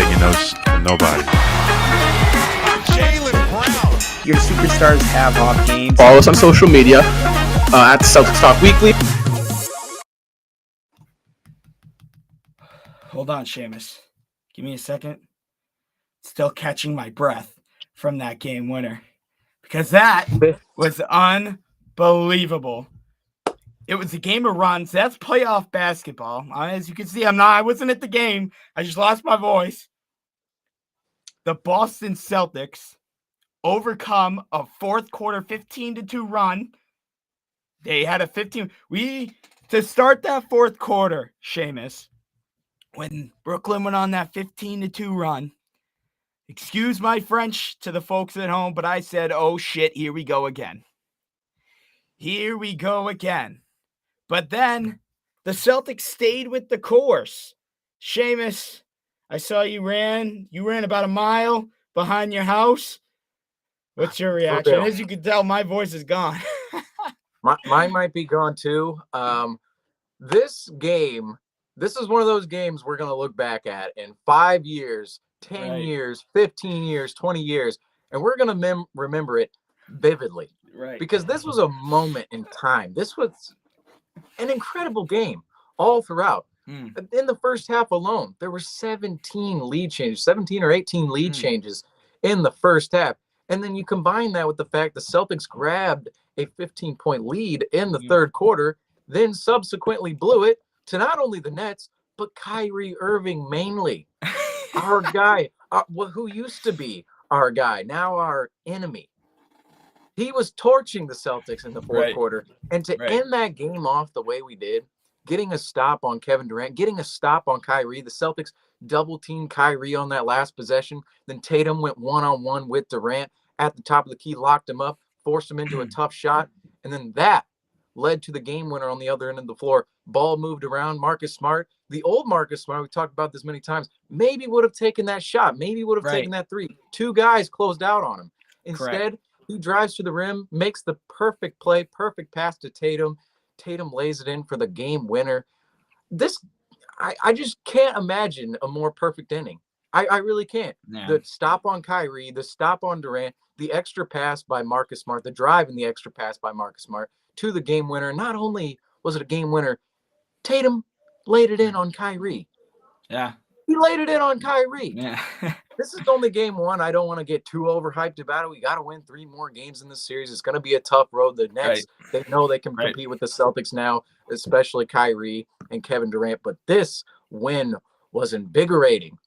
taking notes from nobody. Your superstars have off games. Follow us on social media at Celtics Talk Weekly. Hold on, Seamus. Give me a second. Still catching my breath from that game winner. Because that was unbelievable. It was a game of runs. That's playoff basketball. As you can see, I wasn't at the game. I just lost my voice. The Boston Celtics overcome a fourth quarter 15-2 run. They had a 15. To start that fourth quarter, Seamus, when Brooklyn went on that 15-2 run, excuse my French to the folks at home, but I said, oh shit, here we go again. Here we go again. But then the Celtics stayed with the course. Seamus, I saw you ran about a mile behind your house. What's your reaction? As you can tell, my voice is gone. Mine might be gone too. This is one of those games we're going to look back at in 5 years, 10 years, 15 years, 20 years, and we're going to remember it vividly. Right. Because this was a moment in time. This was an incredible game all throughout. In the first half alone, there were 17 or 18 lead changes in the first half. And then you combine that with the fact the Celtics grabbed a 15-point lead in the third quarter, then subsequently blew it to not only the Nets, but Kyrie Irving mainly. Our guy, who used to be our guy, now our enemy. He was torching the Celtics in the fourth quarter. And to end that game off the way we did, getting a stop on Kevin Durant, getting a stop on Kyrie, the Celtics double-teamed Kyrie on that last possession. Then Tatum went one-on-one with Durant at the top of the key, locked him up, forced him into a tough shot. And then that led to the game winner on the other end of the floor. Ball moved around. Marcus Smart, the old Marcus Smart, we talked about this many times, maybe would have taken that shot, maybe would have taken that three. Two guys closed out on him. Instead, he drives to the rim, makes the perfect play, perfect pass to Tatum. Tatum lays it in for the game winner. I just can't imagine a more perfect inning. I really can't. Yeah. The stop on Kyrie, the stop on Durant, the extra pass by Marcus Smart, the drive and the extra pass by Marcus Smart to the game winner. Not only was it a game winner, Tatum laid it in on Kyrie. Yeah. He laid it in on Kyrie. Yeah. This is only game one. I don't want to get too overhyped about it. We got to win 3 more games in this series. It's going to be a tough road. The Nets, they know they can compete with the Celtics now, especially Kyrie and Kevin Durant. But this win was invigorating.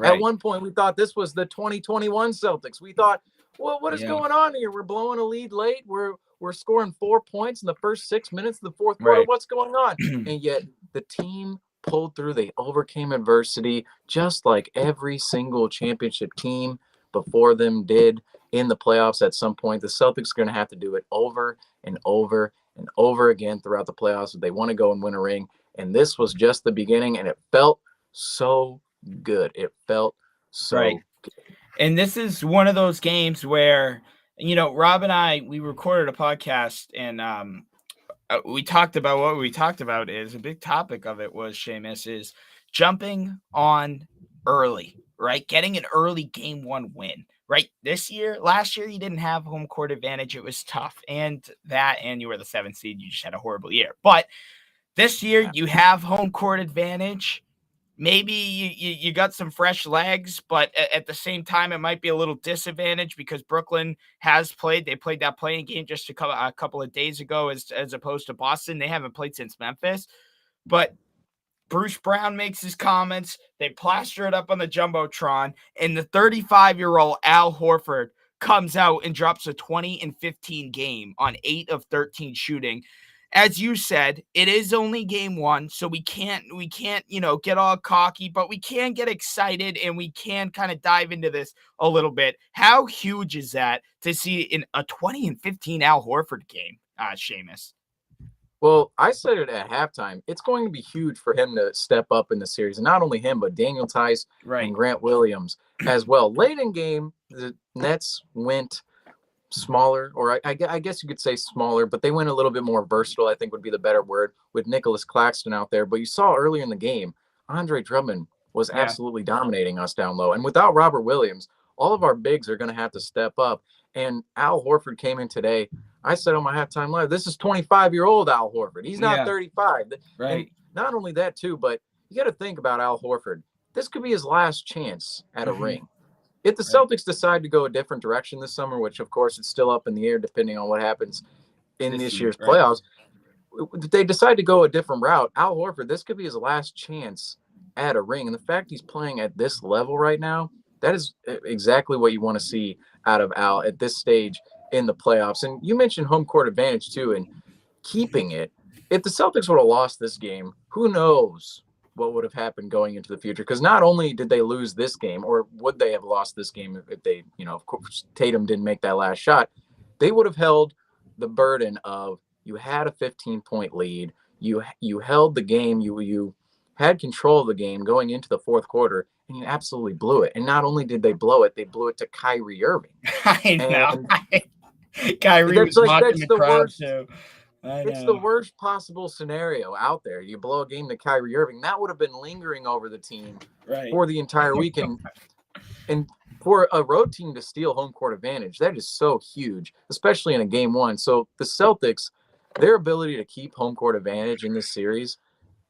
At one point, we thought this was the 2021 Celtics. We thought, well, what is going on here? We're blowing a lead late. We're scoring 4 points in the first 6 minutes of the fourth quarter. What's going on? And yet the team pulled through. They overcame adversity just like every single championship team before them did in the playoffs. At some point, the Celtics are going to have to do it over and over and over again throughout the playoffs if they want to go and win a ring. And this was just the beginning, and it felt so good. It felt so good. And this is one of those games where, Rob and I, we recorded a podcast, and we talked about what we talked about is a big topic of it was, Seamus, is jumping on early, right? Getting an early game one win, right? Last year, you didn't have home court advantage. It was tough. And you were the 7th seed. You just had a horrible year. But this year, you have home court advantage. Maybe you got some fresh legs, but at the same time, it might be a little disadvantage because Brooklyn has played. They played that playing game just a couple of days ago as opposed to Boston. They haven't played since Memphis. But Bruce Brown makes his comments. They plaster it up on the Jumbotron. And the 35-year-old Al Horford comes out and drops a 20 and 15 game on 8 of 13 shooting. As you said, it is only game one, so we can't, get all cocky, but we can get excited and we can kind of dive into this a little bit. How huge is that to see in a 20 and 15 Al Horford game, Seamus? Well, I said it at halftime. It's going to be huge for him to step up in the series. And not only him, but Daniel Tice and Grant Williams as well. Late in game, the Nets went smaller, or I guess you could say smaller, but they went a little bit more versatile, I think would be the better word, with Nicholas Claxton out there. But you saw earlier in the game, Andre Drummond was Yeah. absolutely dominating us down low. And without Robert Williams, all of our bigs are going to have to step up. And Al Horford came in today. I said on my halftime live, this is 25-year-old Al Horford. He's not 35. Right. And not only that, too, but you got to think about Al Horford. This could be his last chance at a ring. If the Celtics decide to go a different direction this summer, which, of course, it's still up in the air depending on what happens in this year's playoffs, if they decide to go a different route, Al Horford, this could be his last chance at a ring. And the fact he's playing at this level right now, that is exactly what you want to see out of Al at this stage in the playoffs. And you mentioned home court advantage, too, and keeping it. If the Celtics would have lost this game, who knows what would have happened going into the future? Because not only did they lose this game, or would they have lost this game if they, of course, Tatum didn't make that last shot, they would have held the burden of, you had a 15-point lead, you held the game, you had control of the game going into the fourth quarter, and you absolutely blew it. And not only did they blow it to Kyrie Irving. I know. Kyrie was mocking the crowd too. It's the worst possible scenario out there. You blow a game to Kyrie Irving. That would have been lingering over the team for the entire weekend. And for a road team to steal home court advantage, that is so huge, especially in a game one. So the Celtics, their ability to keep home court advantage in this series,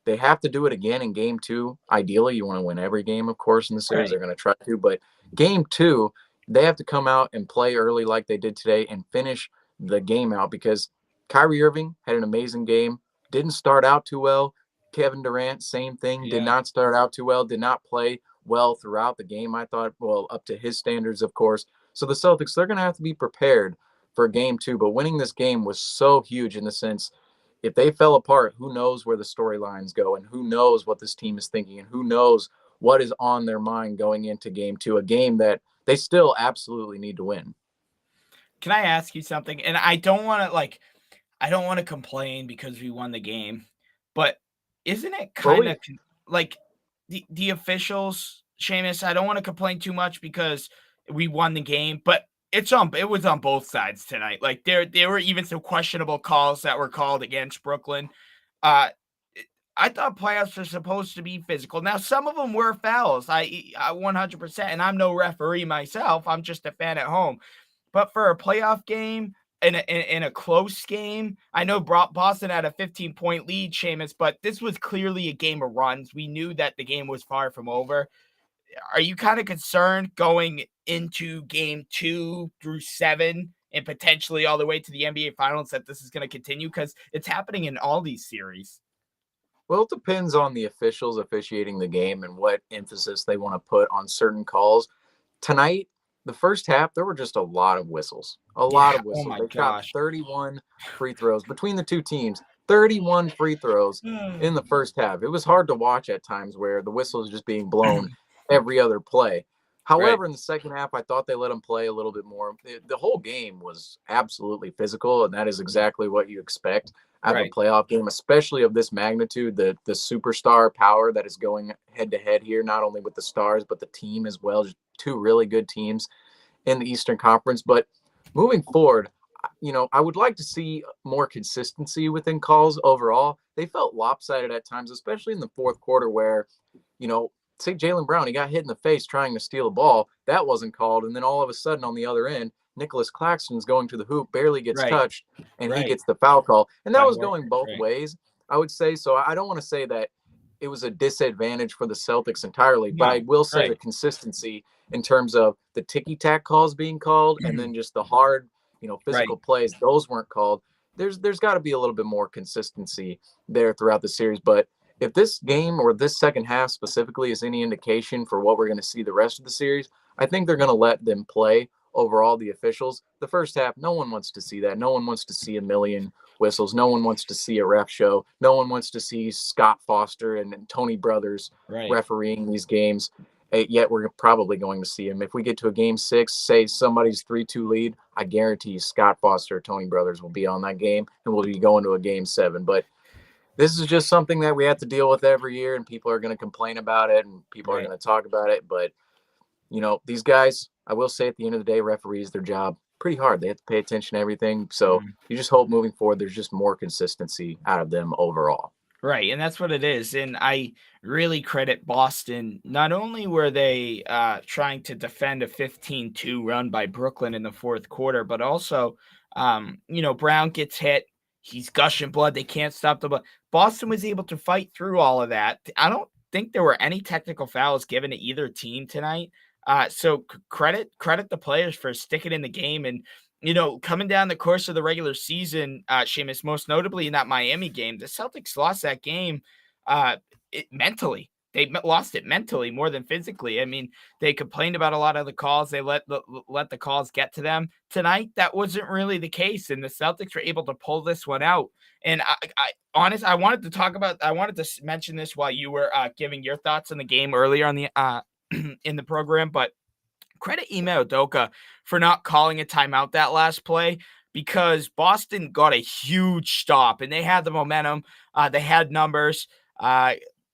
they have to do it again in game two. Ideally, you want to win every game, of course, in the series. They're going to try to. But game two, they have to come out and play early like they did today and finish the game out, because Kyrie Irving had an amazing game. Didn't start out too well. Kevin Durant, same thing. Did not start out too well. Did not play well throughout the game, I thought. Well, up to his standards, of course. So the Celtics, they're going to have to be prepared for game two. But winning this game was so huge in the sense, if they fell apart, who knows where the storylines go, and who knows what this team is thinking, and who knows what is on their mind going into game two, a game that they still absolutely need to win. Can I ask you something? And I don't want to complain because we won the game, but isn't it kind of like the officials, Seamus? I don't want to complain too much because we won the game, but it was on both sides tonight. Like there were even some questionable calls that were called against Brooklyn. I thought playoffs are supposed to be physical. Now, some of them were fouls. I 100%, and I'm no referee myself. I'm just a fan at home. But for a playoff game, in a close game, I know Boston had a 15-point lead, Seamus, but this was clearly a game of runs. We knew that the game was far from over. Are you kind of concerned going into game 2 through 7 and potentially all the way to the NBA Finals that this is going to continue? Because it's happening in all these series. Well, it depends on the officials officiating the game and what emphasis they want to put on certain calls. Tonight, the first half, there were just a lot of whistles. A lot of whistles. They shot 31 free throws between the two teams. 31 free throws in the first half. It was hard to watch at times where the whistle is just being blown every other play. However, in the second half, I thought they let them play a little bit more. The whole game was absolutely physical, and that is exactly what you expect out of a playoff game, especially of this magnitude, the superstar power that is going head-to-head here, not only with the Stars, but the team as well. Just two really good teams in the Eastern Conference. But moving forward, I would like to see more consistency within calls overall. They felt lopsided at times, especially in the fourth quarter where, say Jaylen Brown, he got hit in the face trying to steal a ball. That wasn't called. And then all of a sudden on the other end, Nicholas Claxton's going to the hoop, barely gets touched, and he gets the foul call. And that was going both ways, I would say. So I don't want to say that it was a disadvantage for the Celtics entirely, but I will say the consistency in terms of the ticky-tack calls being called and then just the hard, physical plays, those weren't called. There's got to be a little bit more consistency there throughout the series. But if this game or this second half specifically is any indication for what we're going to see the rest of the series, I think they're going to let them play overall, the officials. The first half, no one wants to see that. No one wants to see a million whistles. No one wants to see a ref show. No one wants to see Scott Foster and Tony Brothers refereeing these games. Yet we're probably going to see him. If we get to a game 6, say somebody's 3-2 lead, I guarantee you Scott Foster, Tony Brothers will be on that game, and we'll be going to a game 7. But this is just something that we have to deal with every year, and people are going to complain about it, and people are going to talk about it. But, these guys, I will say at the end of the day, referees, their job pretty hard. They have to pay attention to everything. So you just hope moving forward there's just more consistency out of them overall. Right, and that's what it is, and I really credit Boston. Not only were they trying to defend a 15-2 run by Brooklyn in the fourth quarter, but also, Brown gets hit. He's gushing blood. They can't stop the blood. Boston was able to fight through all of that. I don't think there were any technical fouls given to either team tonight. So credit the players for sticking in the game and coming down the course of the regular season, Seamus, most notably in that Miami game, the Celtics lost that game mentally. They lost it mentally more than physically. I mean, they complained about a lot of the calls. They let the calls get to them. Tonight, that wasn't really the case, and the Celtics were able to pull this one out. And I wanted to mention this while you were giving your thoughts on the game earlier on the in the program, but credit Ime Udoka for not calling a timeout that last play because Boston got a huge stop and they had the momentum. They had numbers.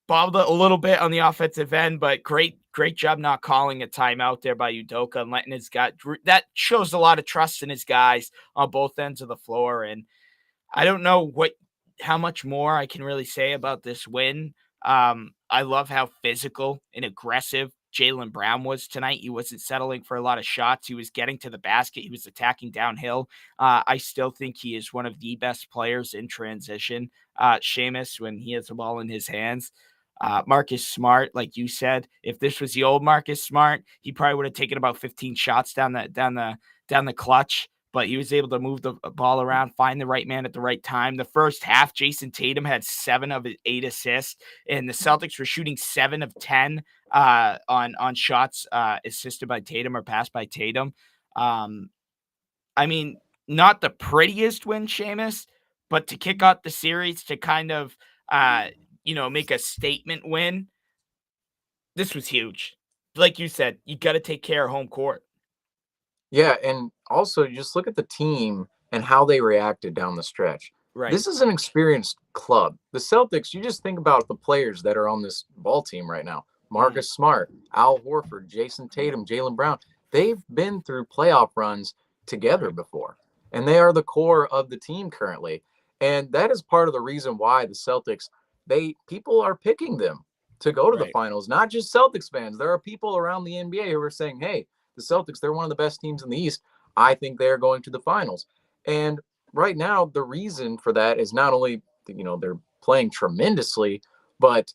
Bobbled a little bit on the offensive end, but great job not calling a timeout there by Udoka and letting his guy. That shows a lot of trust in his guys on both ends of the floor. And I don't know how much more I can really say about this win. I love how physical and aggressive Jaylen Brown was tonight. He wasn't settling for a lot of shots. He was getting to the basket. He was attacking downhill. I still think he is one of the best players in transition, Seamus, when he has the ball in his hands. Marcus Smart, like you said, if this was the old Marcus Smart, he probably would have taken about 15 shots down the clutch. But he was able to move the ball around, find the right man at the right time. The first half, Jason Tatum had 7 of 8 assists, and the Celtics were shooting 7 of 10 on shots assisted by Tatum or passed by Tatum. I mean, not the prettiest win, Seamus, but to kick out the series to kind of make a statement win. This was huge. Like you said, you got to take care of home court. Yeah, and also just look at the team and how they reacted down the stretch. Right. This is an experienced club. The Celtics, you just think about the players that are on this ball team right now. Marcus Smart, Al Horford, Jason Tatum, Jaylen Brown. They've been through playoff runs together before, and they are the core of the team currently. And that is part of the reason why the Celtics, people are picking them to go to the finals, not just Celtics fans. There are people around the NBA who are saying, hey, the Celtics, they're one of the best teams in the East. I think they're going to the finals. And right now, the reason for that is not only, they're playing tremendously, but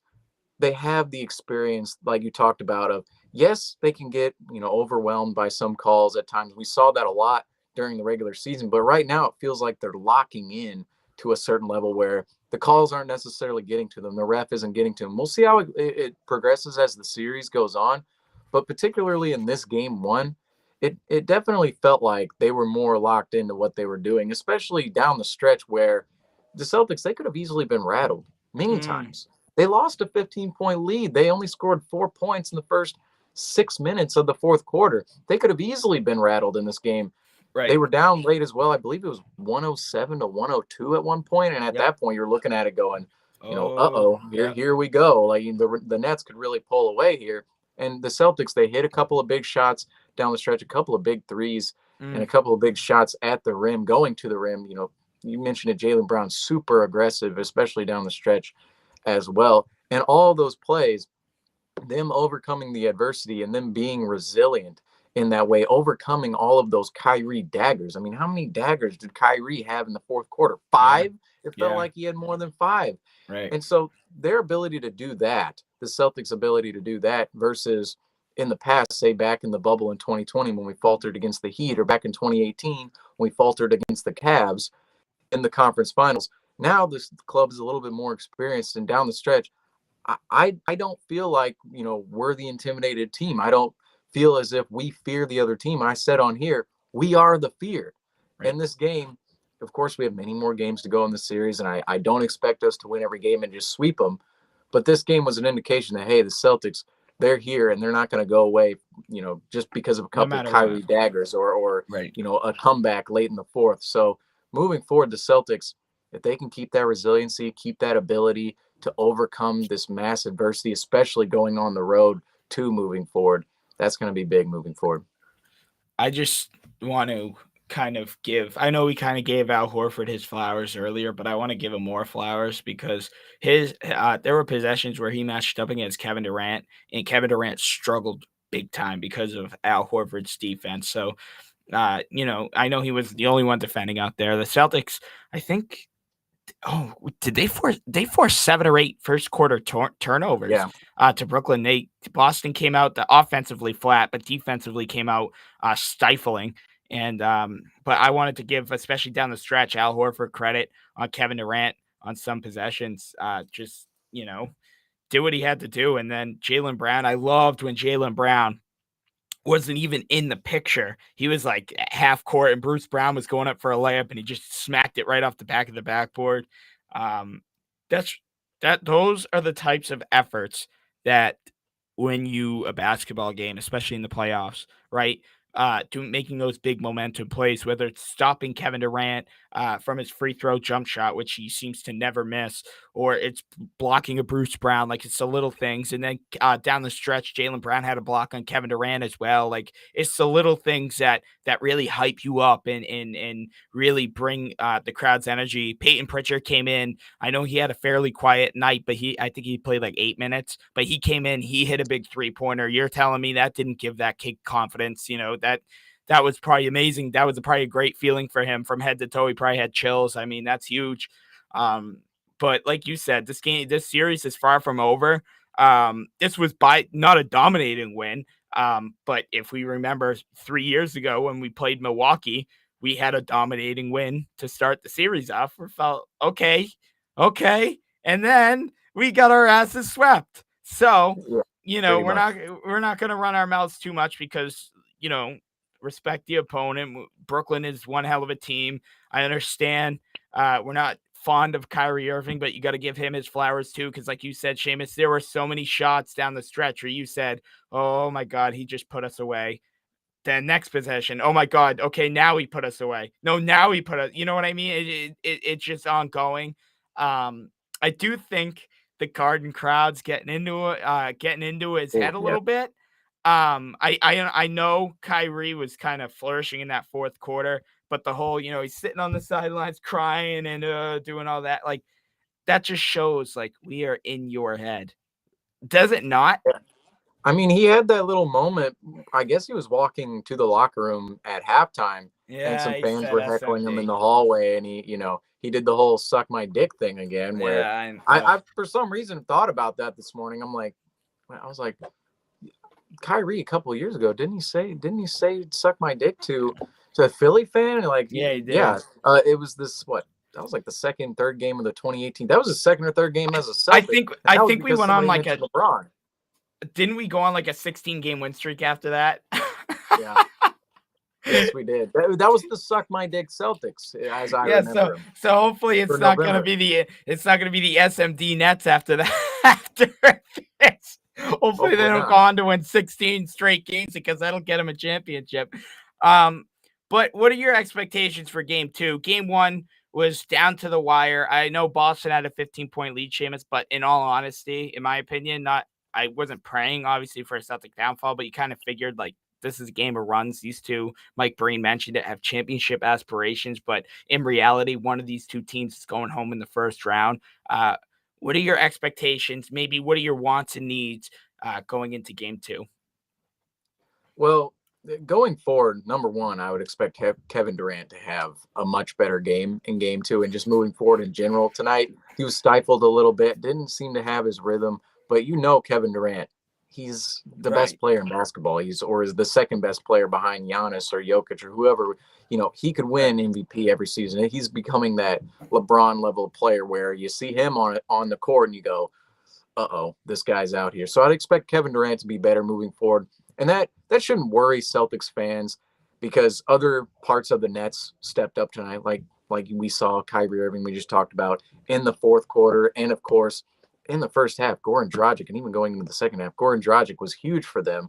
they have the experience, like you talked about, of, yes, they can get, overwhelmed by some calls at times. We saw that a lot during the regular season, but right now it feels like they're locking in to a certain level where the calls aren't necessarily getting to them. The ref isn't getting to them. We'll see how it progresses as the series goes on. But particularly in this game one, it definitely felt like they were more locked into what they were doing, especially down the stretch where the Celtics, they could have easily been rattled many times. They lost a 15-point lead. They only scored 4 points in the first 6 minutes of the fourth quarter. They could have easily been rattled in this game. Right. They were down late as well. I believe it was 107 to 102 at one point. And at that point, you're looking at it going, here we go. Like the Nets could really pull away here. And the Celtics, they hit a couple of big shots down the stretch, a couple of big threes, and a couple of big shots at the rim, going to the rim. You mentioned it, Jaylen Brown, super aggressive, especially down the stretch as well. And all those plays, them overcoming the adversity and them being resilient in that way, overcoming all of those Kyrie daggers. I mean, how many daggers did Kyrie have in the fourth quarter? 5? It felt like he had more than 5. Right. And so their ability to do that, the Celtics' ability to do that versus in the past, say back in the bubble in 2020 when we faltered against the Heat, or back in 2018 when we faltered against the Cavs in the conference finals. Now this club is a little bit more experienced, and down the stretch, I don't feel like, we're the intimidated team. I don't feel as if we fear the other team. I said on here, we are the feared. Right. In this game, of course, we have many more games to go in the series, and I don't expect us to win every game and just sweep them. But this game was an indication that, hey, the Celtics, they're here and they're not going to go away, just because of a couple of Kyrie daggers or a comeback late in the fourth. So moving forward, the Celtics, if they can keep that resiliency, keep that ability to overcome this mass adversity, especially going on the road to moving forward, that's going to be big moving forward. I just want to kind of give. I know we kind of gave Al Horford his flowers earlier, but I want to give him more flowers because there were possessions where he matched up against Kevin Durant, and Kevin Durant struggled big time because of Al Horford's defense. So, I know he was the only one defending out there. The Celtics, I think. Oh, did they force 7 or 8 first quarter turnovers to Brooklyn? Boston came out offensively flat, but defensively came out stifling. And but I wanted to give, especially down the stretch, Al Horford credit on Kevin Durant on some possessions. Just do what he had to do, and then Jaylen Brown. I loved when Jaylen Brown wasn't even in the picture. He was like half court, and Bruce Brown was going up for a layup, and he just smacked it right off the back of the backboard. Um, those are the types of efforts that win you a basketball game, especially in the playoffs, right? Making those big momentum plays, whether it's stopping Kevin Durant from his free throw jump shot, which he seems to never miss, or it's blocking a Bruce Brown. Like, it's the little things. And then down the stretch, Jaylen Brown had a block on Kevin Durant as well. Like, it's the little things that really hype you up and really bring the crowd's energy. Peyton Pritchard came in. I know he had a fairly quiet night, but I think he played like 8 minutes, but he came in, he hit a big 3-pointer. You're telling me that didn't give that kid confidence? That was probably amazing. That was probably a great feeling for him from head to toe. He probably had chills. I mean, that's huge. But like you said, this series is far from over. This was by not a dominating win. But if we remember 3 years ago when we played Milwaukee, we had a dominating win to start the series off. We felt okay. And then we got our asses swept. So, we're not going to run our mouths too much because, respect the opponent. Brooklyn is one hell of a team. I understand we're not fond of Kyrie Irving, but you got to give him his flowers too. Because like you said, Seamus, there were so many shots down the stretch where you said, oh my God, he just put us away. Then next possession, oh my God, okay, now he put us away. No, now he put us, you know what I mean? It's just ongoing. I do think the Garden crowd's getting into his head a little bit. I know Kyrie was kind of flourishing in that fourth quarter, but the whole, he's sitting on the sidelines crying and doing all that, like, that just shows like we are in your head. Does it not? Yeah. I mean, he had that little moment. I guess he was walking to the locker room at halftime, and some fans were heckling him in the hallway, and he did the whole "suck my dick" thing again. Where I for some reason thought about that this morning. I was like, Kyrie a couple of years ago, didn't he say "suck my dick" to a Philly fan? Like, yeah, he did. Yeah, it was this what. That was like the second, third game of the 2018. That was the second or third game as a Celtic. I think we went on like a LeBron. Didn't we go on like a 16-game win streak after that? Yeah. Yes, we did. That was the suck my dick Celtics, as I remember. So hopefully it's not going to be the SMD Nets after that. After this, hopefully they don't go on to win 16 straight games because that'll get them a championship. But what are your expectations for Game 2? Game 1 was down to the wire. I know Boston had a 15-point lead, Seamus, but in all honesty, in my opinion, I wasn't praying, obviously, for a Celtic downfall, but you kind of figured, like, this is a game of runs. These two, Mike Breen mentioned it, have championship aspirations, but in reality, one of these two teams is going home in the first round. What are your expectations? Maybe what are your wants and needs going into Game 2? Well, going forward, number one, I would expect Kevin Durant to have a much better game in Game 2, and just moving forward in general tonight. He was stifled a little bit, didn't seem to have his rhythm. But Kevin Durant, he's the best player in basketball. Is the second best player behind Giannis or Jokic or whoever. He could win MVP every season. He's becoming that LeBron level player where you see him on the court and you go, uh-oh, this guy's out here. So I'd expect Kevin Durant to be better moving forward. And that shouldn't worry Celtics fans because other parts of the Nets stepped up tonight, like we saw Kyrie Irving, we just talked about, in the fourth quarter. And, of course, in the first half, Goran Dragic, and even going into the second half, Goran Dragic was huge for them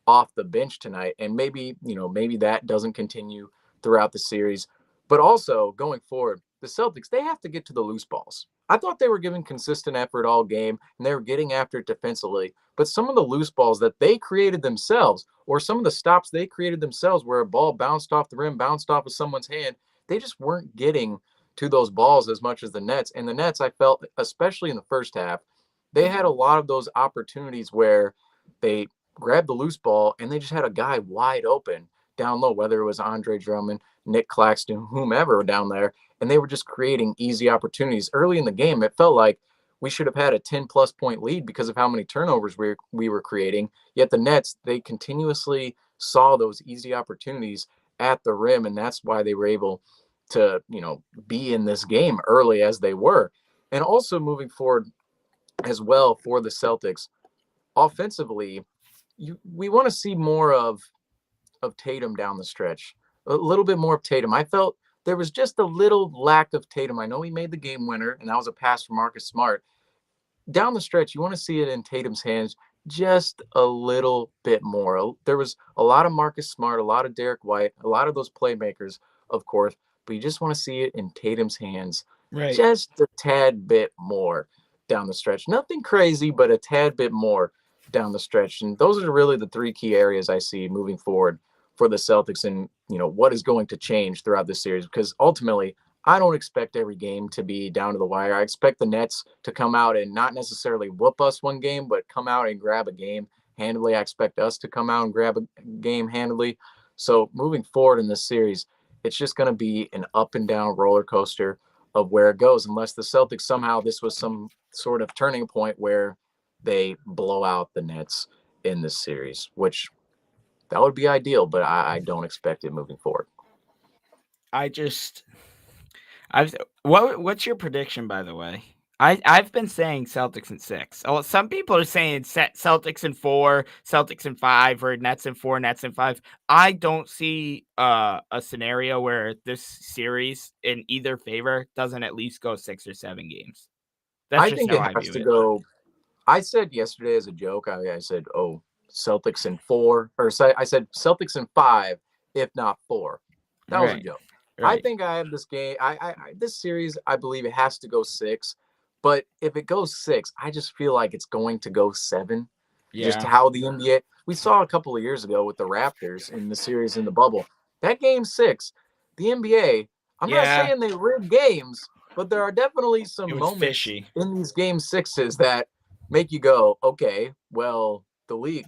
off the bench tonight. And maybe that doesn't continue throughout the series. But also, going forward, the Celtics, they have to get to the loose balls. I thought they were giving consistent effort all game, and they were getting after it defensively. But some of the loose balls that they created themselves, or some of the stops they created themselves where a ball bounced off the rim, bounced off of someone's hand, they just weren't getting to those balls as much as the Nets. And the Nets, I felt, especially in the first half, they had a lot of those opportunities where they grabbed the loose ball and they just had a guy wide open down low, whether it was Andre Drummond, Nick Claxton, whomever down there, and they were just creating easy opportunities. Early in the game, it felt like we should have had a 10-plus point lead because of how many turnovers we were creating. Yet the Nets, they continuously saw those easy opportunities at the rim, and that's why they were able to, be in this game early as they were. And also moving forward as well for the Celtics, offensively, we want to see more of Tatum down the stretch, a little bit more of Tatum. I felt there was just a little lack of Tatum. I know he made the game winner, and that was a pass from Marcus Smart. Down the stretch, you want to see it in Tatum's hands just a little bit more. There was a lot of Marcus Smart, a lot of Derek White, a lot of those playmakers, of course, but you just want to see it in Tatum's hands just a tad bit more down the stretch. Nothing crazy, but a tad bit more down the stretch. And those are really the three key areas I see moving forward for the Celtics and, what is going to change throughout this series, because ultimately I don't expect every game to be down to the wire. I expect the Nets to come out and not necessarily whoop us one game, but come out and grab a game handily. I expect us to come out and grab a game handily. So moving forward in this series, it's just going to be an up and down roller coaster of where it goes, unless the Celtics somehow this was some sort of turning point where they blow out the Nets in this series, which that would be ideal, but I don't expect it moving forward. What's your prediction, by the way? I've been saying Celtics in 6. Oh, some people are saying Celtics in 4, Celtics in 5, or Nets in 4, Nets in 5. I don't see a scenario where this series in either favor doesn't at least go 6 or 7 games. That's I just think how it I has view to it. go. I said yesterday as a joke, I said, Celtics in 4, or I said Celtics in 5, if not 4. That was a joke. Right. I think I have this game. This series, I believe it has to go 6. But if it goes 6, I just feel like it's going to go 7. Just how the NBA, we saw a couple of years ago with the Raptors in the series in the bubble. That game 6, the NBA, I'm not saying they rigged games, but there are definitely some moments in these game 6s that make you go, okay, well, the league,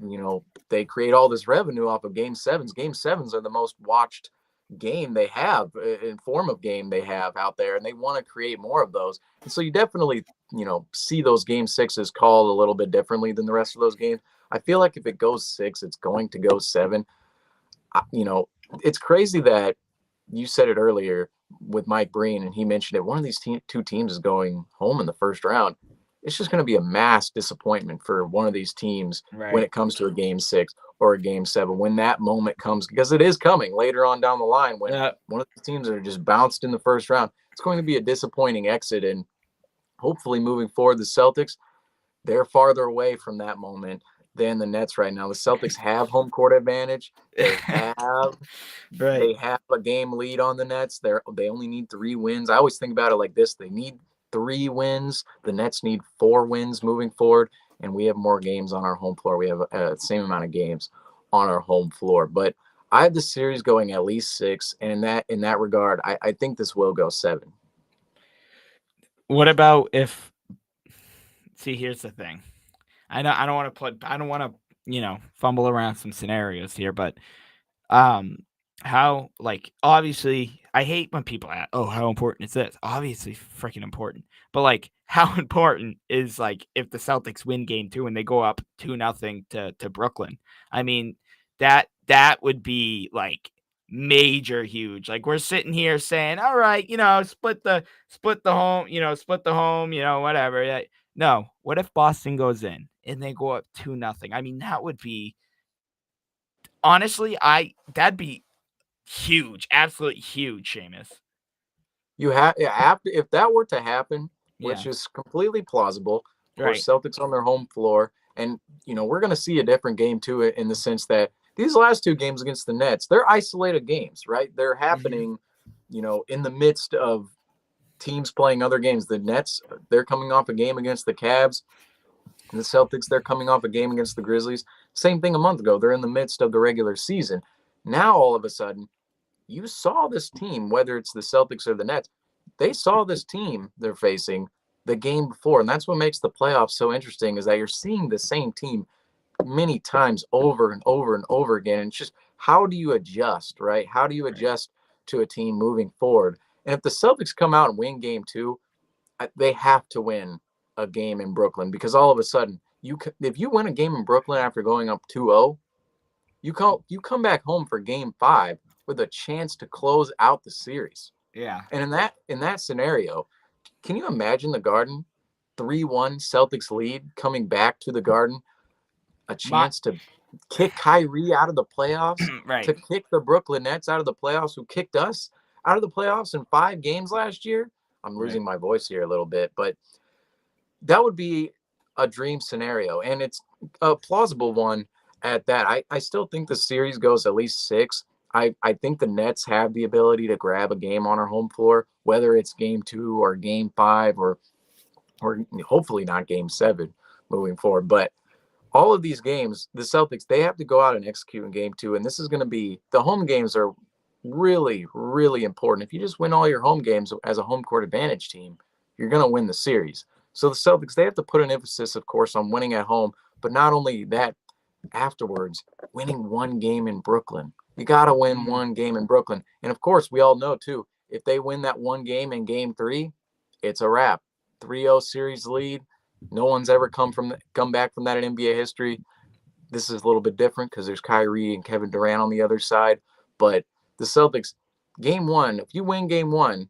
they create all this revenue off of game 7s. Game 7s are the most watched game they have in form of game they have out there, and they want to create more of those. And so you definitely, see those game 6s called a little bit differently than the rest of those games. I feel like if it goes 6, it's going to go 7. It's crazy that you said it earlier with Mike Breen, and he mentioned it. One of these two teams is going home in the first round. It's just going to be a mass disappointment for one of these teams when it comes to a game 6 or a game 7, when that moment comes, because it is coming later on down the line when one of the teams are just bounced in the first round. It's going to be a disappointing exit, and hopefully moving forward, the Celtics, they're farther away from that moment than the Nets right now. The Celtics have home court advantage. They have they have a game lead on the Nets. They only need 3 wins. I always think about it like this. They need 3 wins. The Nets need 4 wins moving forward, and we have more games on our home floor. We have the same amount of games on our home floor. But I have the series going at least 6, and in that regard, I think this will go 7. What about if? See, here's the thing. I don't want to fumble around some scenarios here, but how, obviously I hate when people ask, oh, how important is this? Obviously freaking important. But how important is if the Celtics win game 2 and they go up 2-0 to Brooklyn? I mean, that would be major huge. We're sitting here saying, all right, split the home, whatever. No, what if Boston goes in and they go up 2-0? I mean, that would be, honestly, that'd be huge, absolutely huge, Seamus. If that were to happen, which is completely plausible, of course, Celtics on their home floor, and we're going to see a different game too, in the sense that these last 2 games against the Nets, they're isolated games, right? They're happening, in the midst of teams playing other games. The Nets, they're coming off a game against the Cavs. And the Celtics, they're coming off a game against the Grizzlies. Same thing a month ago. They're in the midst of the regular season. Now, all of a sudden, you saw this team, whether it's the Celtics or the Nets, they saw this team they're facing the game before. And that's what makes the playoffs so interesting, is that you're seeing the same team many times over and over and over again. And it's just, how do you adjust, right? How do you adjust to a team moving forward? And if the Celtics come out and win game 2, they have to win a game in Brooklyn, because all of a sudden, if you win a game in Brooklyn after going up 2-0, you come back home for game 5 with a chance to close out the series. Yeah. And in that scenario, can you imagine the Garden 3-1 Celtics lead coming back to the Garden, a chance to kick Kyrie out of the playoffs, right, to kick the Brooklyn Nets out of the playoffs, who kicked us out of the playoffs in 5 games last year? I'm losing my voice here a little bit, but that would be a dream scenario, and it's a plausible one at that. I still think the series goes at least 6. I think the Nets have the ability to grab a game on our home floor, whether it's game 2 or game 5 or hopefully not game 7 moving forward. But all of these games, the Celtics, they have to go out and execute in game 2. And this is going to be, the home games are really, really important. If you just win all your home games as a home court advantage team, you're going to win the series. So the Celtics, they have to put an emphasis, of course, on winning at home, but not only that, afterwards, winning one game in Brooklyn. You got to win one game in Brooklyn. And of course, we all know too, if they win that one game in game 3, it's a wrap. 3-0 series lead. No one's ever come back from that in NBA history. This is a little bit different because there's Kyrie and Kevin Durant on the other side. But the Celtics, game 1, if you win game 1,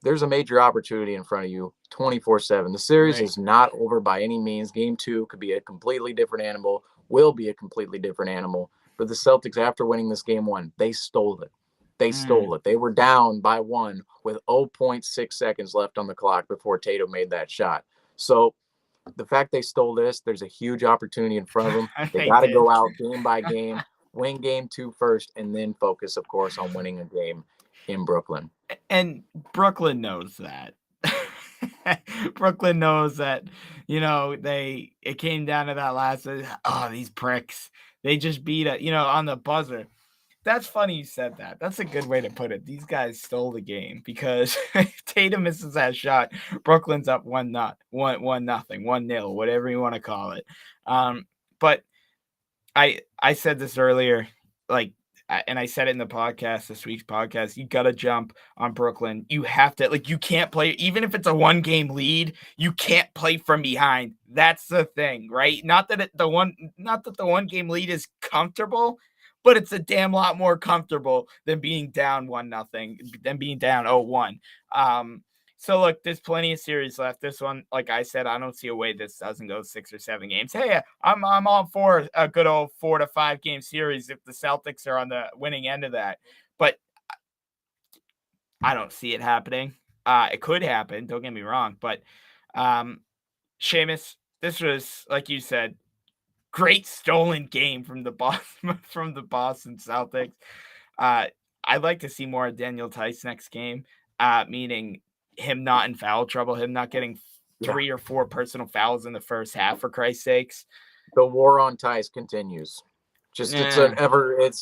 there's a major opportunity in front of you 24/7. The series is not over by any means. Game 2 could be a completely different animal, will be a completely different animal. But the Celtics, after winning this game 1, they stole it. They stole it. They were down by 1 with 0.6 seconds left on the clock before Tatum made that shot. So the fact they stole this, there's a huge opportunity in front of them. They got to go out game by game, win game 2 first, and then focus, of course, on winning a game in Brooklyn. And Brooklyn knows that. Brooklyn knows that, it came down to that last, these pricks. They just beat it, on the buzzer. That's funny you said that. That's a good way to put it. These guys stole the game because Tatum misses that shot. Brooklyn's up 1-0, 1-0, whatever you want to call it. But I said this earlier, and I said it in the podcast, this week's podcast, you got to jump on Brooklyn. You have to, you can't play, even if it's a 1-game lead, you can't play from behind. That's the thing, right? Not that the 1-game lead is comfortable, but it's a damn lot more comfortable than being down 1-0, than being down 0-1. So look, there's plenty of series left. This one, like I said, I don't see a way this doesn't go 6 or 7 games. Hey, I'm all for a good old 4 to 5 game series if the Celtics are on the winning end of that. But I don't see it happening. It could happen. Don't get me wrong. But Seamus, this was, like you said, great stolen game from the Boston Celtics. I'd like to see more of Daniel Tice next game, meaning him not in foul trouble, him not getting 3 or 4 personal fouls in the first half, for Christ's sakes. The war on Tice continues. It's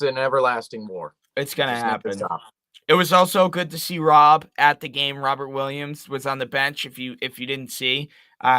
an everlasting war. It's gonna happen. It was also good to see Rob at the game. Robert Williams was on the bench. If you didn't see,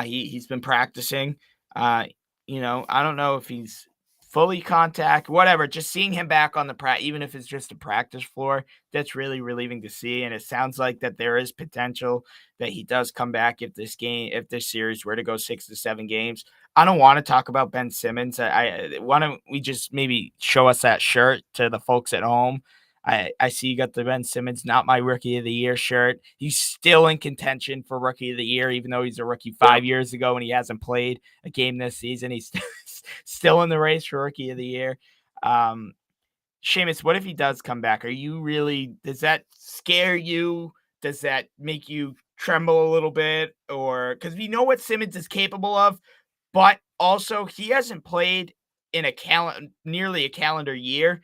he's been practicing. I don't know if he's fully contact, whatever. Just seeing him back on the even if it's just a practice floor, that's really relieving to see. And it sounds like that there is potential that he does come back if this series were to go 6 to 7 games. I don't want to talk about Ben Simmons. Why don't we just maybe show us that shirt to the folks at home? I see you got the Ben Simmons, not my rookie of the year shirt. He's still in contention for rookie of the year, even though he's a rookie 5 years ago and he hasn't played a game this season. He's still in the race for rookie of the year. Seamus, what if he does come back? Does that scare you? Does that make you tremble a little bit? Or because we know what Simmons is capable of, but also he hasn't played in nearly a calendar year.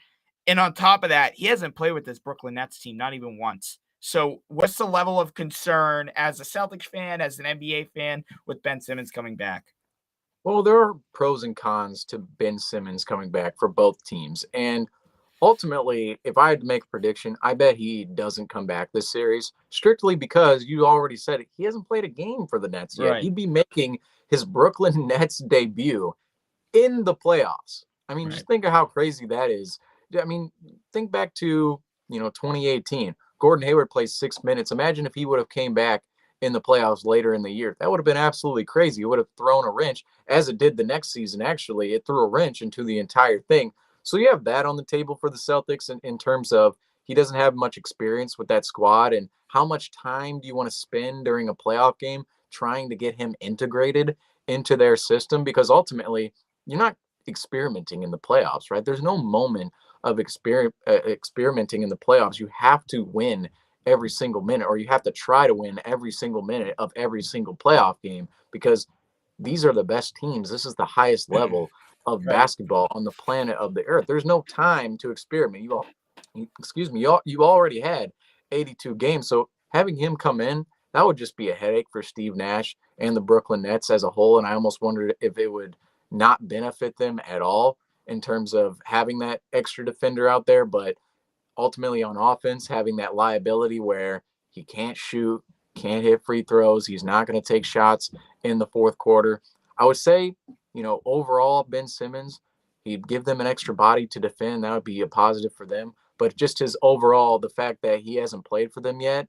And on top of that, he hasn't played with this Brooklyn Nets team, not even once. So what's the level of concern as a Celtics fan, as an NBA fan, with Ben Simmons coming back? Well, there are pros and cons to Ben Simmons coming back for both teams. And ultimately, if I had to make a prediction, I bet he doesn't come back this series, strictly because you already said it. He hasn't played a game for the Nets yet. Right. He'd be making his Brooklyn Nets debut in the playoffs. I mean, just think of how crazy that is. I mean, think back to, 2018. Gordon Hayward plays 6 minutes. Imagine if he would have came back in the playoffs later in the year. That would have been absolutely crazy. It would have thrown a wrench, as it did the next season. Actually, it threw a wrench into the entire thing. So you have that on the table for the Celtics in terms of he doesn't have much experience with that squad. And how much time do you want to spend during a playoff game trying to get him integrated into their system? Because ultimately, you're not experimenting in the playoffs, right? There's no moment of experimenting in the playoffs. You have to win every single minute, or you have to try to win every single minute of every single playoff game, because these are the best teams. This is the highest level of basketball on the planet of the earth. There's no time to experiment. You already had 82 games. So having him come in, that would just be a headache for Steve Nash and the Brooklyn Nets as a whole. And I almost wondered if it would not benefit them at all in terms of having that extra defender out there. But ultimately on offense, having that liability where he can't shoot, can't hit free throws, he's not going to take shots in the fourth quarter. I would say, overall, Ben Simmons, he'd give them an extra body to defend. That would be a positive for them. But just his overall, the fact that he hasn't played for them yet,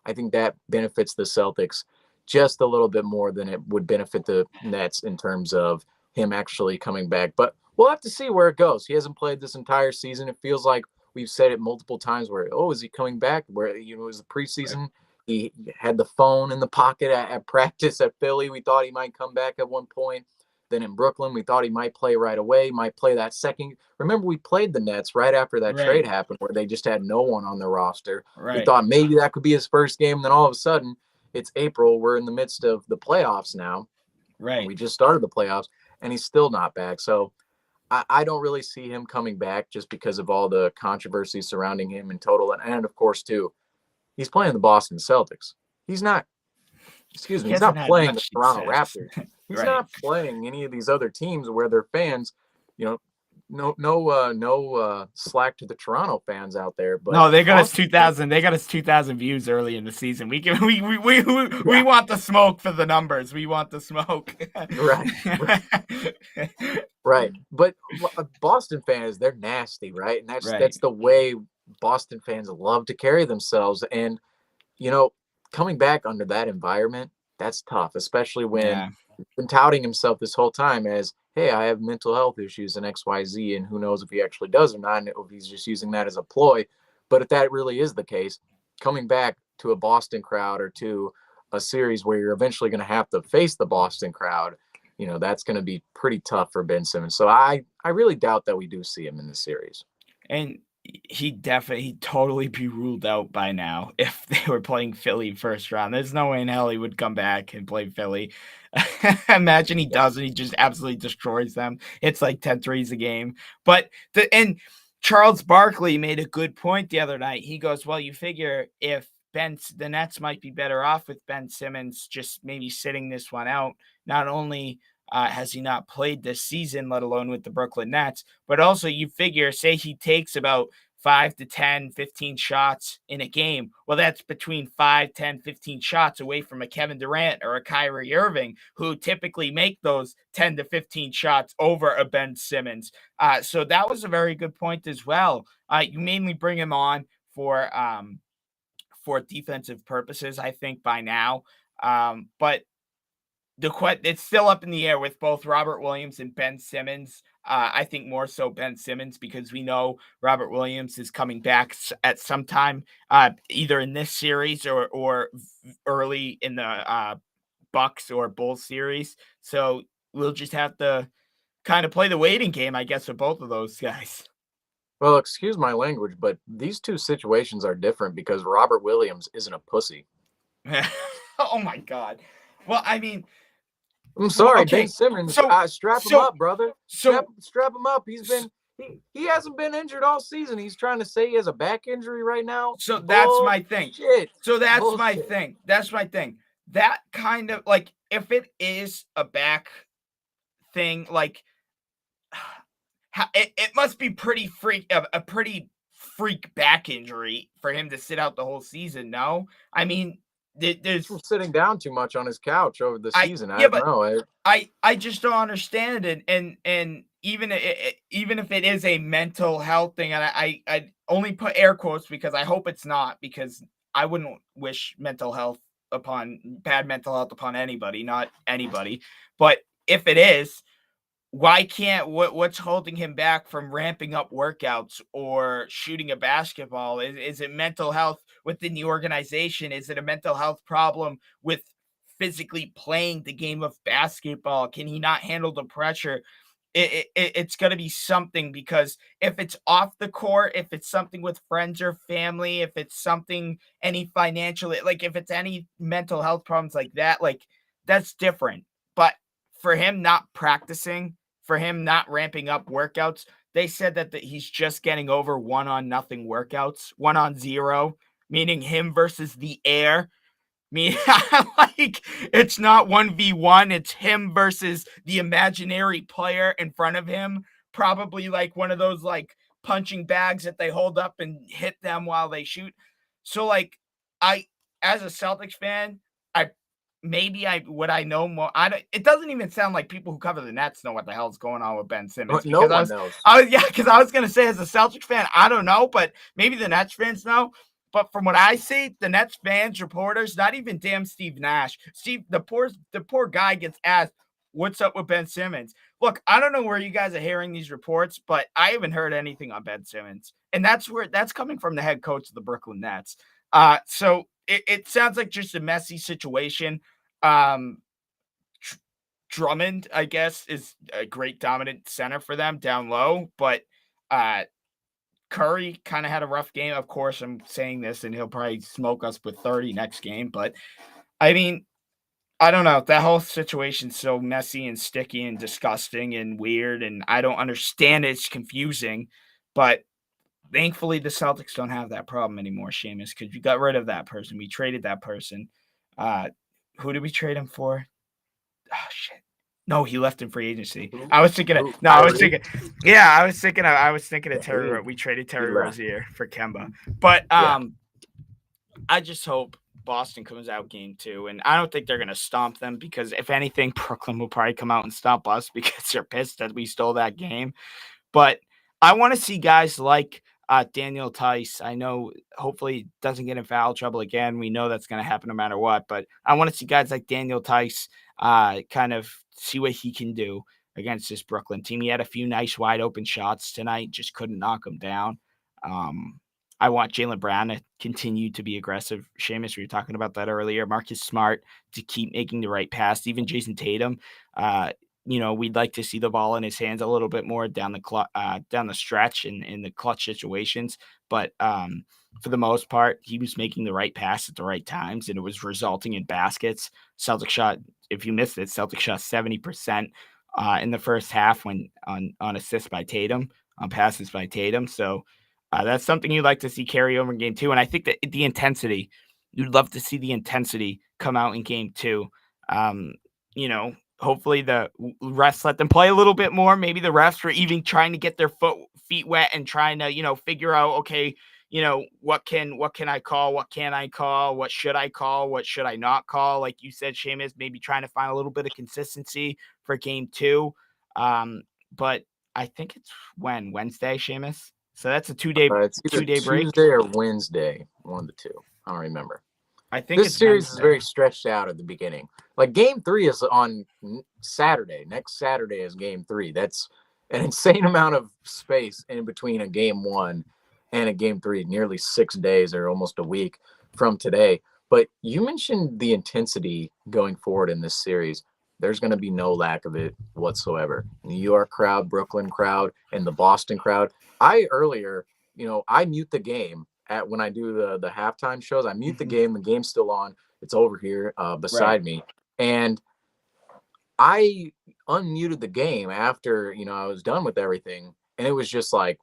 I think that benefits the Celtics just a little bit more than it would benefit the Nets in terms of him actually coming back. But we'll have to see where it goes. He hasn't played this entire season. It feels like we've said it multiple times where, is he coming back? Where, it was the preseason. Right. He had the phone in the pocket at practice at Philly. We thought he might come back at one point. Then in Brooklyn, we thought he might play right away, might play that second. Remember, we played the Nets right after that trade happened where they just had no one on their roster. We thought maybe that could be his first game. And then all of a sudden, it's April. We're in the midst of the playoffs now. Right. We just started the playoffs, and he's still not back. So I don't really see him coming back just because of all the controversy surrounding him in total. And of course, too, he's playing the Boston Celtics. He's not playing the Toronto Raptors. He's not playing any of these other teams where their fans, no slack to the Toronto fans out there. But no, they got us 2,000. They got us 2,000 views early in the season. We want the smoke for the numbers. We want the smoke. Right. But Boston fans, they're nasty, right? And that's the way Boston fans love to carry themselves. And coming back under that environment, that's tough, especially when he's been touting himself this whole time as, hey, I have mental health issues and XYZ, and who knows if he actually does or not, or if he's just using that as a ploy. But if that really is the case, coming back to a Boston crowd or to a series where you're eventually going to have to face the Boston crowd, that's going to be pretty tough for Ben Simmons. So I really doubt that we do see him in the series. And he'd totally be ruled out by now if they were playing Philly first round. There's no way in hell he would come back and play Philly. Imagine he does, and he just absolutely destroys them. It's like 10 threes a game. But Charles Barkley made a good point the other night. He goes, well, you figure if the Nets might be better off with Ben Simmons just maybe sitting this one out. Not only has he not played this season, let alone with the Brooklyn Nets, but also you figure, say he takes about 5 to 10, 15 shots in a game. Well, that's between 5, 10, 15 shots away from a Kevin Durant or a Kyrie Irving, who typically make those 10 to 15 shots over a Ben Simmons. So that was a very good point as well. You mainly bring him on for defensive purposes, I think, by now. But it's still up in the air with both Robert Williams and Ben Simmons. I think more so Ben Simmons, because we know Robert Williams is coming back at some time, either in this series or early in the Bucks or Bulls series. So we'll just have to kind of play the waiting game, I guess, for both of those guys. Well, excuse my language, but these two situations are different because Robert Williams isn't a pussy. Oh, my God. Well, I mean, I'm sorry, okay. Ben Simmons. Strap him up, brother. Strap him up. He's He hasn't been injured all season. He's trying to say he has a back injury right now. So that's my thing. So that's my thing. That's my thing. That kind of like, if it is a back thing, like it must be pretty a pretty freak back injury for him to sit out the whole season. No, I mean, there's from sitting down too much on his couch over the season. I don't know. I just don't understand it. And even if it is a mental health thing, and I only put air quotes because I hope it's not, because I wouldn't wish bad mental health upon anybody, not anybody. But if it is, why can't what's holding him back from ramping up workouts or shooting a basketball? Is it mental health within the organization? Is it a mental health problem with physically playing the game of basketball? Can he not handle the pressure? It's going to be something, because if it's off the court, if it's something with friends or family, if it's something, any financial, like if it's any mental health problems like that, like that's different. But for him not practicing, for him not ramping up workouts, they said that he's just getting over 1-on-0 workouts, 1-on-0, meaning him versus the air. Me, like, it's not 1v1, it's him versus the imaginary player in front of him. Probably like one of those like punching bags that they hold up and hit them while they shoot. So like, as a Celtics fan, would I know more. It doesn't even sound like people who cover the Nets know what the hell's going on with Ben Simmons. No one knows. Because I was gonna say, as a Celtics fan, I don't know, but maybe the Nets fans know. But from what I see, the Nets fans, reporters, not even damn Steve Nash. The poor guy gets asked, "What's up with Ben Simmons?" Look, I don't know where you guys are hearing these reports, but I haven't heard anything on Ben Simmons, and that's coming from the head coach of the Brooklyn Nets. So it sounds like just a messy situation. Drummond, I guess, is a great dominant center for them down low, but Curry kind of had a rough game. Of course, I'm saying this, and he'll probably smoke us with 30 next game. But I mean, I don't know. That whole situation's so messy and sticky and disgusting and weird, and I don't understand it. It's confusing, but thankfully the Celtics don't have that problem anymore, Seamus, because we got rid of that person. We traded that person. Who did we trade him for? Oh shit. No, he left in free agency. I was thinking of Terry. We traded Terry Rozier for Kemba. But I just hope Boston comes out game 2, and I don't think they're gonna stomp them, because if anything, Brooklyn will probably come out and stomp us because they're pissed that we stole that game. But I want to see guys like Daniel Tice. I know hopefully doesn't get in foul trouble again. We know that's going to happen no matter what. But I want to see guys like Daniel Tice kind of see what he can do against this Brooklyn team. He had a few nice wide open shots tonight, just couldn't knock them down. I want Jaylen Brown to continue to be aggressive. Seamus, we were talking about that earlier. Marcus Smart to keep making the right pass. Even Jason Tatum, we'd like to see the ball in his hands a little bit more down the stretch in the clutch situations. But for the most part, he was making the right pass at the right times, and it was resulting in baskets. Celtics shot, if you missed it, Celtics shot 70% in the first half when on assists by Tatum, on passes by Tatum. So that's something you'd like to see carry over in game 2. And I think that the intensity, you'd love to see the intensity come out in game 2. Hopefully the refs let them play a little bit more. Maybe the refs were even trying to get their feet wet and trying to, figure out, okay, what can I call? What can I call? What should I call? What should I not call? Like you said, Seamus, maybe trying to find a little bit of consistency for game 2. But I think it's Wednesday, Seamus. So that's a 2-day break. Tuesday or Wednesday, 1 to 2. I don't remember. I think this series is very stretched out at the beginning. Like game 3 is on Saturday. Next Saturday is game 3. That's an insane amount of space in between a game 1 and a game 3, nearly 6 days or almost a week from today. But you mentioned the intensity going forward in this series. There's going to be no lack of it whatsoever. New York crowd, Brooklyn crowd, and the Boston crowd. I mute the game when I do the halftime shows. I mute the game. The game's still on. It's over here beside me. And I unmuted the game after, I was done with everything. and it was just like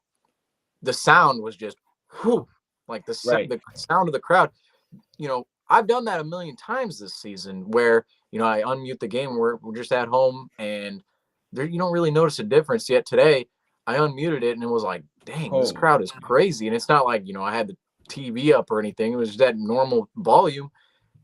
the sound was just whew, like the sound of the crowd. I've done that a million times this season where, I unmute the game. We're just at home and there, you don't really notice a difference. Yet today I unmuted it and it was like, dang, this crowd is crazy. And it's not like, I had the TV up or anything. It was just that normal volume.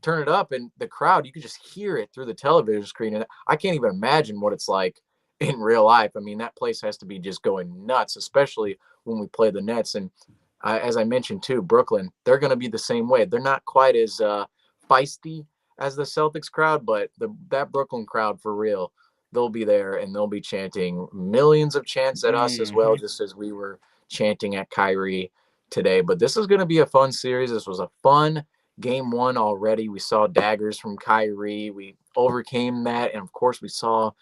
Turn it up and the crowd, you could just hear it through the television screen. And I can't even imagine what it's like in real life. I mean, that place has to be just going nuts, especially when we play the Nets. And as I mentioned too, Brooklyn, they're going to be the same way. They're not quite as feisty as the Celtics crowd, but that Brooklyn crowd, for real, they'll be there and they'll be chanting millions of chants at us as well, just as we were chanting at Kyrie today. But this is going to be a fun series. This was a fun game one already. We saw daggers from Kyrie. We overcame that. And of course, we saw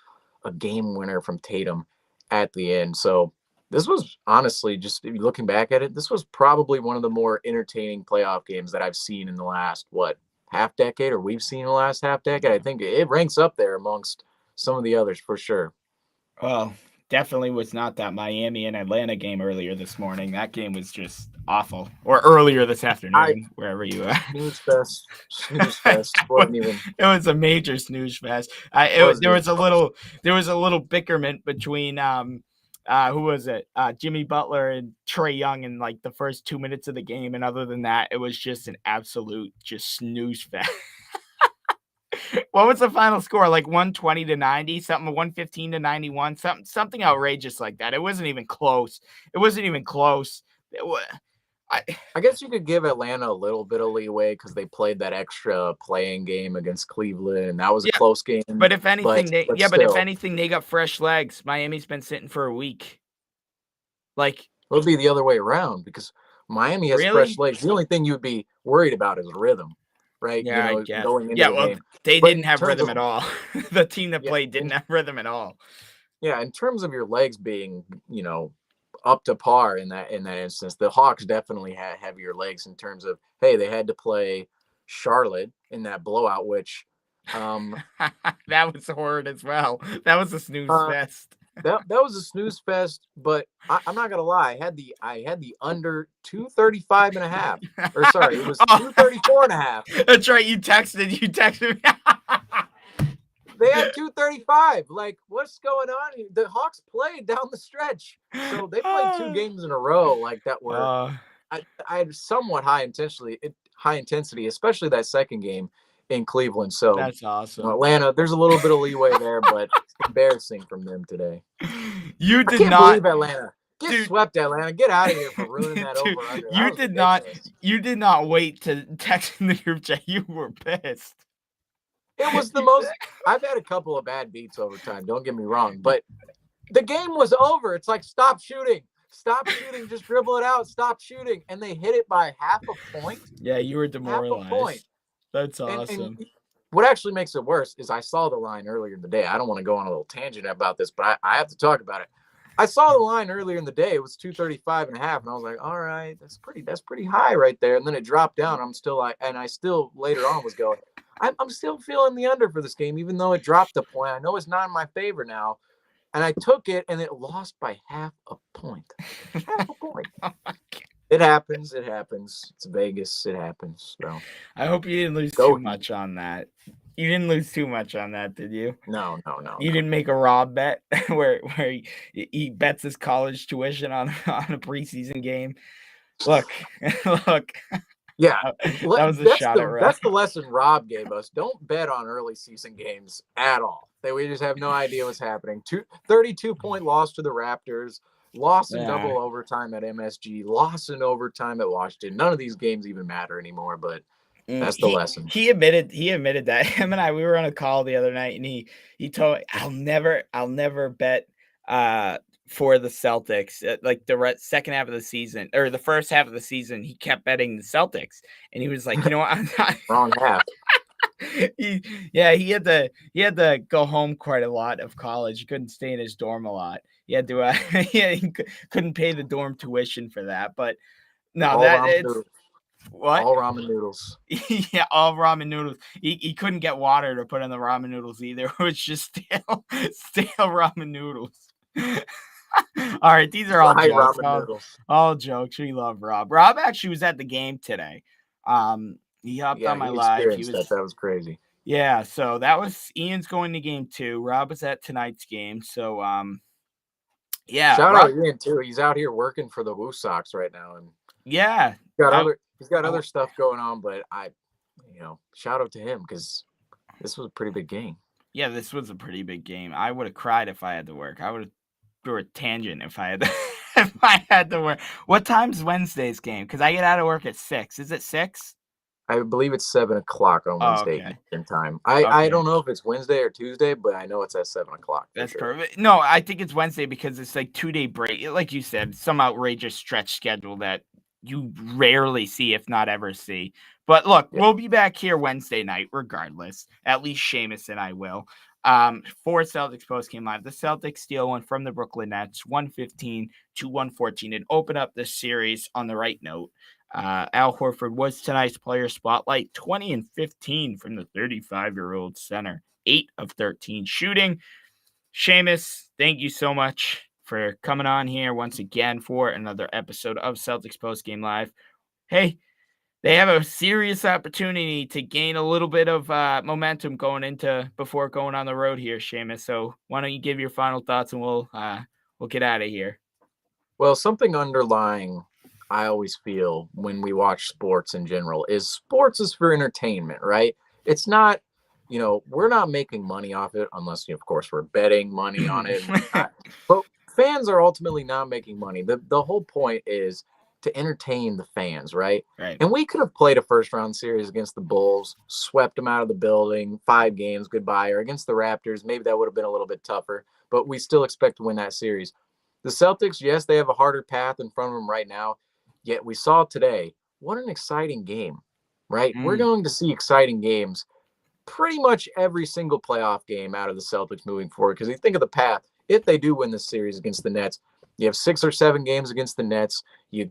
a game winner from Tatum at the end. So this was honestly, just looking back at it, this was probably one of the more entertaining playoff games that I've seen in the last, half decade, or we've seen in the last half decade. I think it ranks up there amongst some of the others for sure. Well, definitely was not that Miami and Atlanta game earlier this morning. That game was just awful. Or earlier this afternoon, wherever you are. Snooze fest. It was a major snooze fest. There was a little bickerment between who was it? Jimmy Butler and Trae Young in like the first 2 minutes of the game, and other than that, it was just an absolute snooze fest. What was the final score? Like 120-90, something, 115-91, something outrageous like that. It wasn't even close. I guess you could give Atlanta a little bit of leeway because they played that extra playing game against Cleveland, and that was a close game. But if anything, if anything, they got fresh legs. Miami's been sitting for a week. Like, it'll be the other way around because Miami has fresh legs. The only thing you'd be worried about is rhythm, right? Yeah, I guess. Going into the game. They didn't have rhythm at all. The team that played didn't have rhythm at all. Yeah, in terms of your legs being, up to par in that instance, the Hawks definitely had heavier legs in terms of, hey, they had to play Charlotte in that blowout, which that was horrid as well. That was a snooze fest. That was a snooze fest, but I'm not gonna lie. I had the under 235.5. Or sorry, it was 234.5. That's right. You texted me. They had 235. Like, what's going on here? The Hawks played down the stretch, so they played 2 games in a row like that were I had somewhat high intensity, especially that second game in Cleveland. So that's awesome. Atlanta, there's a little bit of leeway there, but it's embarrassing from them today. You did I can't believe Atlanta. Get swept, Atlanta. Get out of here for ruining that over under. You did not wait to text in the group chat. You were pissed. It was the most. I've had a couple of bad beats over time. Don't get me wrong, but the game was over. It's like, stop shooting. Just dribble it out. Stop shooting, and they hit it by half a point. Yeah, you were demoralized. Half a point. That's awesome. And what actually makes it worse is I saw the line earlier in the day. I don't want to go on a little tangent about this, but I have to talk about it. I saw the line earlier in the day. It was 235.5, and I was like, all right, that's pretty high right there. And then it dropped down. I still later on was going, I'm still feeling the under for this game, even though it dropped a point. I know it's not in my favor now. And I took it, and it lost by half a point. Half a point. It happens. It's Vegas. It happens. So I hope you didn't lose too much on that. You didn't lose too much on that, did you? No. You didn't make a Rob bet where he bets his college tuition on a preseason game. Look. Yeah, that was a shot at Rob. That's the lesson Rob gave us. Don't bet on early season games at all. We just have no idea what's happening. 32-point loss to the Raptors. Loss in double overtime at MSG. Loss in overtime at Washington. None of these games even matter anymore, but that's the lesson. He admitted that. Him and I, we were on a call the other night, and he told me, I'll never bet for the Celtics. Like the second half of the season or the first half of the season, he kept betting the Celtics, and he was like, you know what, I'm not wrong half. He had to go home quite a lot of college. He couldn't stay in his dorm a lot. He had to he couldn't pay the dorm tuition for that. But no, all ramen noodles. Yeah, all ramen noodles. He couldn't get water to put in the ramen noodles either. It was just stale ramen noodles. All right, these are all High jokes. ramen noodles. All jokes. We love Rob. Rob actually was at the game today. He hopped on my He live. experienced that. That was crazy. Yeah, so that was Ian's going to game 2. Rob was at tonight's game. So yeah. Shout Rob, out Ian too. He's out here working for the Woo Sox right now, and yeah. he's got other stuff going on. But shout out to him because this was a pretty big game. Yeah, this was a pretty big game. I would have cried if I had to work. I would have threw a tangent if I had to, if I had to work. What time's Wednesday's game? Because I get out of work at 6. Is it 6? I believe it's 7:00 on Wednesday Eastern time. I don't know if it's Wednesday or Tuesday, but I know it's at 7:00. That's perfect. No, I think it's Wednesday because it's like 2-day break. Like you said, some outrageous stretch schedule that you rarely see, if not ever see. But look, we'll be back here Wednesday night, regardless. At least Seamus and I will. For Celtics Postgame Live, the Celtics steal one from the Brooklyn Nets, 115-114, and open up this series on the right note. Al Horford was tonight's player spotlight, 20 and 15 from the 35-year-old center, 8 of 13 shooting. Seamus, thank you so much for coming on here once again for another episode of Celtics Postgame Live. Hey, they have a serious opportunity to gain a little bit of momentum before going on the road here, Seamus. So why don't you give your final thoughts and we'll get out of here. Well, something underlying I always feel when we watch sports in general is sports is for entertainment, right? It's not, we're not making money off it unless, of course, we're betting money on it. But fans are ultimately not making money. The whole point is to entertain the fans, right? Right. And we could have played a first-round series against the Bulls, swept them out of the building, 5 games, goodbye, or against the Raptors. Maybe that would have been a little bit tougher, but we still expect to win that series. The Celtics, yes, they have a harder path in front of them right now. Yet we saw today, what an exciting game, right? We're going to see exciting games pretty much every single playoff game out of the Celtics moving forward. Because you think of the path, if they do win this series against the Nets, you have 6 or 7 games against the Nets. You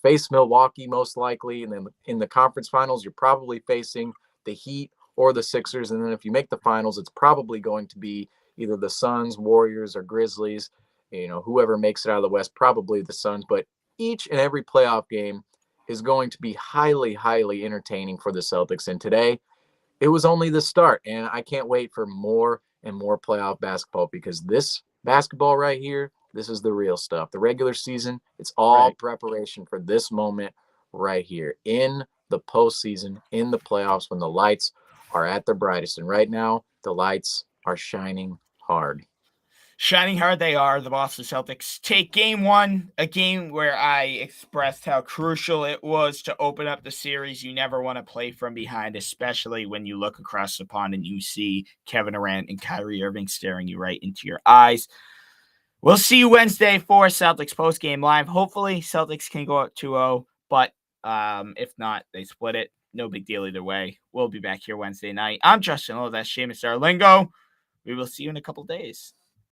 face Milwaukee most likely. And then in the conference finals, you're probably facing the Heat or the Sixers. And then if you make the finals, it's probably going to be either the Suns, Warriors, or Grizzlies. Whoever makes it out of the West, probably the Suns. But each and every playoff game is going to be highly, highly entertaining for the Celtics. And today, it was only the start. And I can't wait for more and more playoff basketball because this basketball right here, this is the real stuff. The regular season, it's all preparation for this moment right here in the postseason, in the playoffs when the lights are at their brightest. And right now, the lights are shining hard. Shining hard they are. The Boston Celtics take game 1, a game where I expressed how crucial it was to open up the series. You never want to play from behind, especially when you look across the pond and you see Kevin Durant and Kyrie Irving staring you right into your eyes. We'll see you Wednesday for Celtics Postgame Live. Hopefully, Celtics can go up 2-0, but if not, they split it. No big deal either way. We'll be back here Wednesday night. I'm Justin Lowe. That's Seamus Arlingo. We will see you in a couple days.